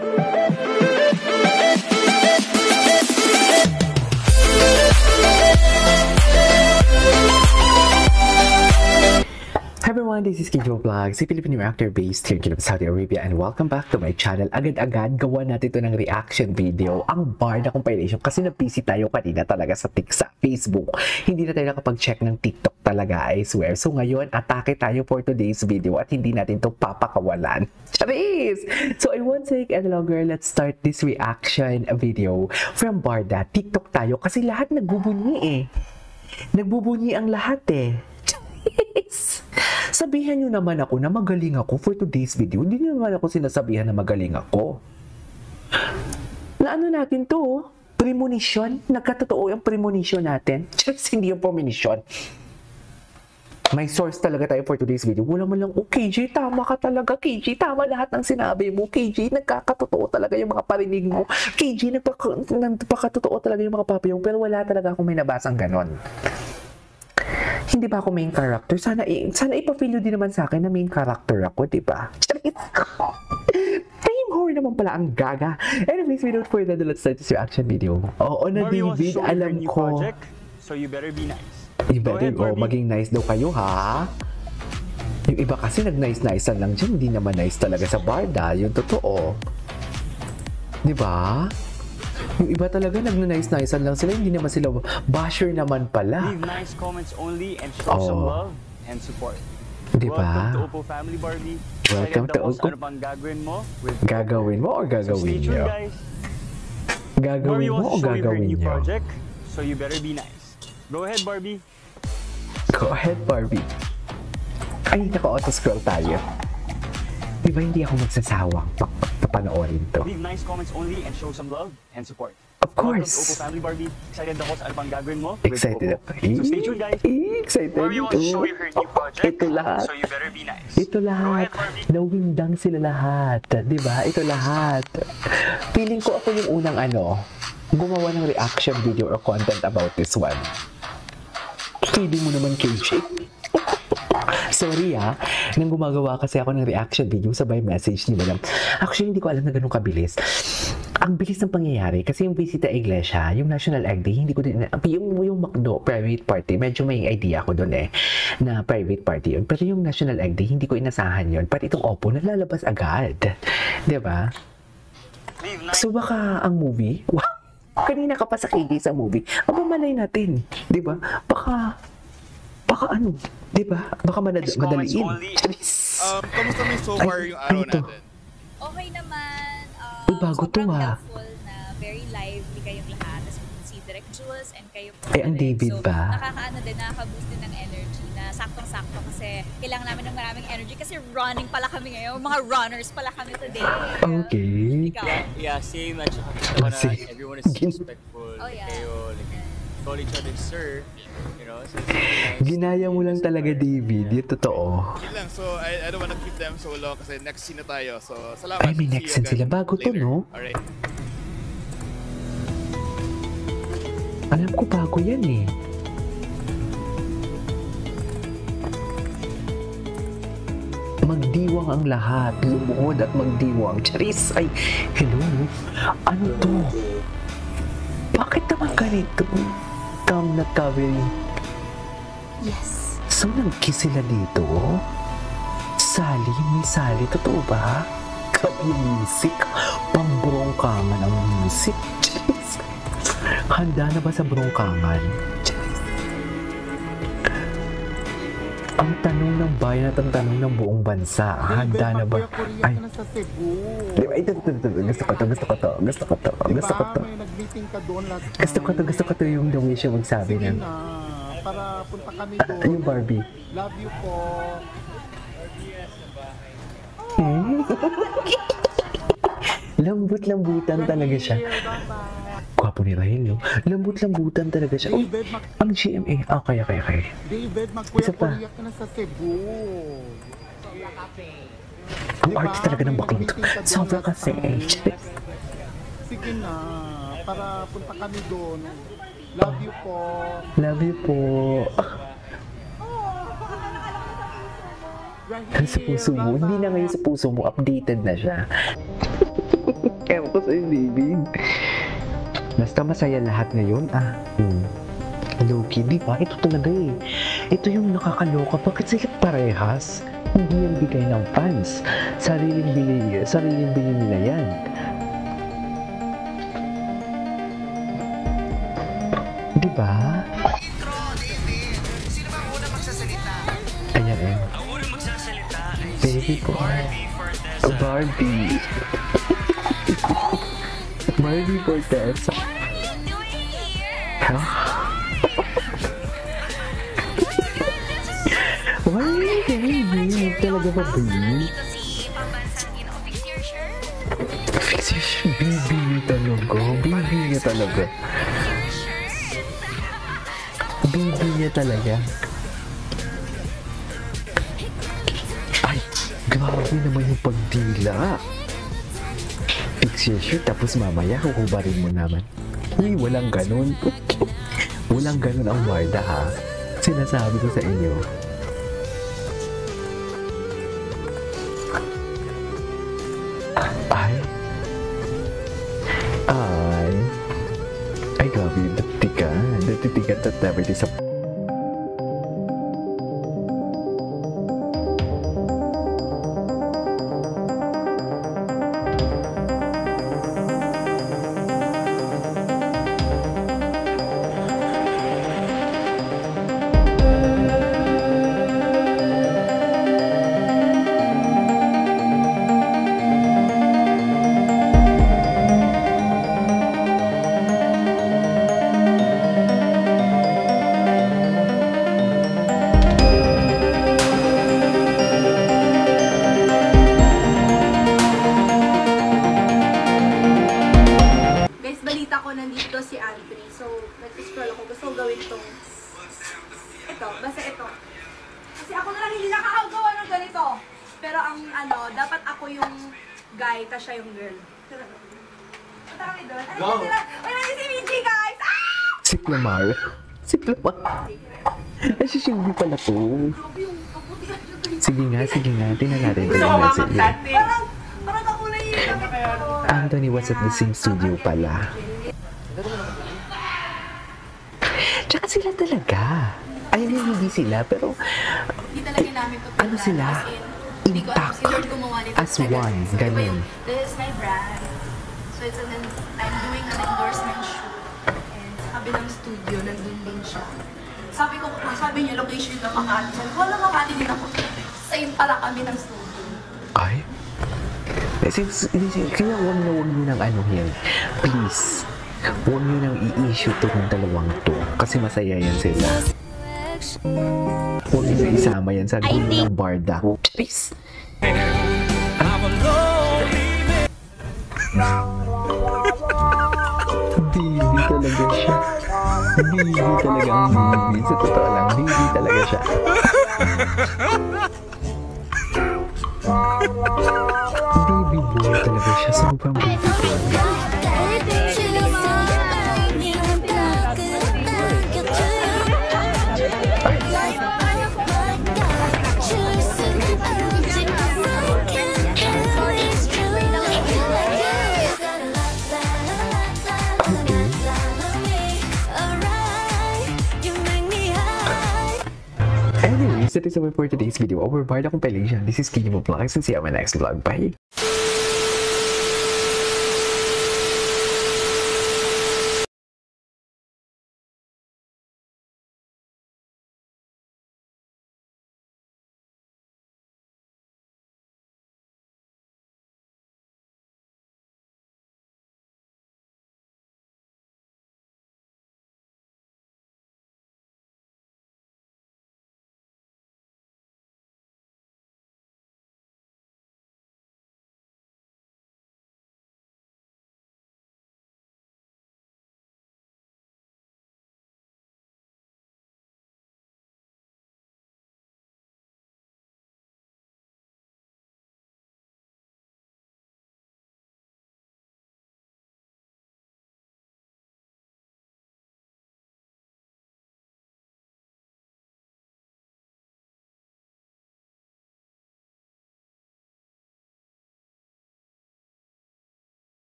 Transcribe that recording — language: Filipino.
Hi everyone, this is Kijo Vlog, si Filipino actor based here in Saudi Arabia, and welcome back to my channel. Agad-agad gawa natin ito ng reaction video, ang Barda compilation, kasi na-busy tayo kanina talaga sa Facebook. Hindi na tayo nakapag-check ng TikTok talaga, I swear. So ngayon, atake tayo for today's video at hindi natin ito papakawalan. Charis! So I won't take any longer, let's start this reaction video from Barda. TikTok tayo kasi lahat nagbubunyi eh. Nagbubunyi ang lahat eh. Sabihan nyo naman ako na magaling ako for today's video. Hindi nyo naman ako sinasabihan na magaling ako. Na ano natin to? Premonition? Nagkatotoo yung premonition natin? Just hindi yung premonition. May source talaga tayo for today's video. Wala mo lang, oh KJ, tama ka talaga. KJ, tama lahat ng sinabi mo. KJ, nagkakatotoo talaga yung mga parinig mo. KJ, nagpakatotoo talaga yung mga papayong. Pero wala talaga akong may nabasang ganon. Hindi ba ako main character? Sana ipa-feel nyo din naman sa akin na main character ako, di ba? Time whore naman pala ang gaga. Anyways, without further ado, let's start this reaction video. Oo na, David, alam ko. Project, so you better be nice. Maging nice daw kayo, ha? Yung iba kasi nag-nice-nicean lang dyan. Hindi naman nice talaga sa Barda. Yung totoo. Di ba? Yung iba talaga nag-nice-nicean lang sila, hindi naman sila basher naman pala. Leave nice comments only and show some love and support. Diba? Welcome to Oppo Family Barbie. Welcome to Oppo. Ano pang gagawin mo? Gagawin mo o gagawin nyo? guys. Gagawin mo o gagawin nyo? Project, so you better be nice. Go ahead, Barbie. Go ahead, Barbie. Ay, naka-auto-scroll tayo. Diba hindi ako magsasawang papanoorin to? Leave nice comments only and show some love and support. Of course. Welcome to Oppo Family Barbie. Excited ako sa ano pang gagawin mo? Excited ako. So stay tuned, guys. Excited Barbie wants to show you her new project. Ito lahat. So you better be nice. Ito lahat. Nawindang sila lahat. Diba? Ito lahat. Feeling ko ako yung unang gumawa ng reaction video or content about this one. Feeling mo naman, KJ. Sorry nang gumagawa kasi ako ng reaction video sabay message ni Madam. Actually, hindi ko alam na ganun kabilis. Ang bilis ng pangyayari kasi yung Visita Iglesia, yung National Egg Day, hindi ko din, yung McDo private party, medyo may idea ako doon na private party yun. Pero yung National Egg Day, hindi ko inasahan yun. Pati itong Oppo, nalalabas agad. Diba? So baka ang movie, wow, kanina ka pa sa KD sa movie, ang malay natin. Diba? Baka diba? Baka madaliin. Kamusta mo so far yung araw natin? Okay naman. Uy, bago to helpful na very lively kayong lahat. As si Direct Jules and kayo po. Ang David so, ba? Nakaka-boost din ng energy na saktong-sakto kasi kailangan namin ng maraming energy kasi running pala kami ngayon. Mga runners pala kami today. Okay. Yeah, same. At saka kita ko na everyone is respectful. Oh, yeah. Kayo, call each other sir. You know, so Ginaya mo lang talaga, David. Yung totoo. Yun lang. So, I don't wanna keep them so long kasi next scene na tayo. So, salamat. Ay, may next scene sila. Bago to, no? Alright. Alam ko bago yan eh. Magdiwang ang lahat. Lumuhod at magdiwang. Charis! Ay, hello? Ano to? Bakit naman ganito? Come na covering. Yes. So, nag-kiss sila dito? Sally? May Sally? Totoo ba? Grabe yung music. Pang-brongkangan ang music. Charis! Handa na ba sa brongkangan? Ang tanong ng bayan at ang tanong ng buong bansa, handa na ba? Ay, ito. Gusto ko to. Gusto ko to yung the way siya magsabi ng para punta kami doon. Yung Barbie. Love you po. Lambut-lambutan talaga siya. Gwapo ni Rahel, no? Lambut-lambutan talaga siya. Oh, ang GMA. Okay. David, Isa pa. magkuya-kuya ka na sa Cebu. Ang arts talaga ng baklang to. Sobra kasi. Sige na, para punta kami doon. Love you po. Love you po. Sa puso mo. Hindi na ngayon sa puso mo. Updated na siya. Ewan ko sa'yo, David. Basta masaya lahat ngayon, Loki, di ba? Ito talaga eh. Ito yung nakakaloka. Bakit sila parehas? Hindi yan bigay ng fans. Sariling bili nila yan. Di ba? Ayan eh. Baby ko. Barbie. Barbie Fortesa. Huh? Why are you baby? Talaga ba, baby? Fix your shirt. Baby niya talaga. Baby niya talaga. Baby niya talaga. Ay, grabe naman yung pagdila. Fix your shirt, tapos mamaya huhubarin mo naman. Uy, walang ganun. Walang ganun ang Marda, ha? Sinasabi ko sa inyo. Ay, grabe, datitika, tatabi sa... Nandito si Andre. So, nag-scroll ako. Gusto ko gawin itong ito. Basta ito. Kasi ako na lang hindi nakakagawa ng ganito. Pero ang dapat ako yung guy, ta siya yung girl. Punta kami doon. Go! Uy, nandito si Minji, guys! Ah! Si Clamar. Si Clamar. Ay, si Sylvie pala to. Sige nga. Tingnan natin. Parang ako na yun. Anthony was at the same studio pala. Tsaka sila talaga. Ayun yung hindi sila, pero... Hindi talaga namin ito. Ano sila? Hindi ko alam si Lord gumawa nito. As one, ganun. This is my brand. So it's I'm doing an endorsement shoot. And sa kabilang studio, nandun din siya. Sabi niya, location ng Makati. Sabi ko, wala Makati din ako. Same pala kami ng studio. Ay? Kaya huwag nyo nang anuhin. Please. Huwag nyo nang i-issue to ng dalawang to. Kasi masaya yan sila. Huwag nyo isama yan sa gulo ng barda. Please. Baby talaga siya. Baby talaga ang baby. Sa totoo lang, baby talaga siya. Baby boy talaga siya. Sobrang baby boy. Anyways, that is all for today's video. Our barda compilation. This is Kingdom of Vlogs and see you on my next vlog. Bye!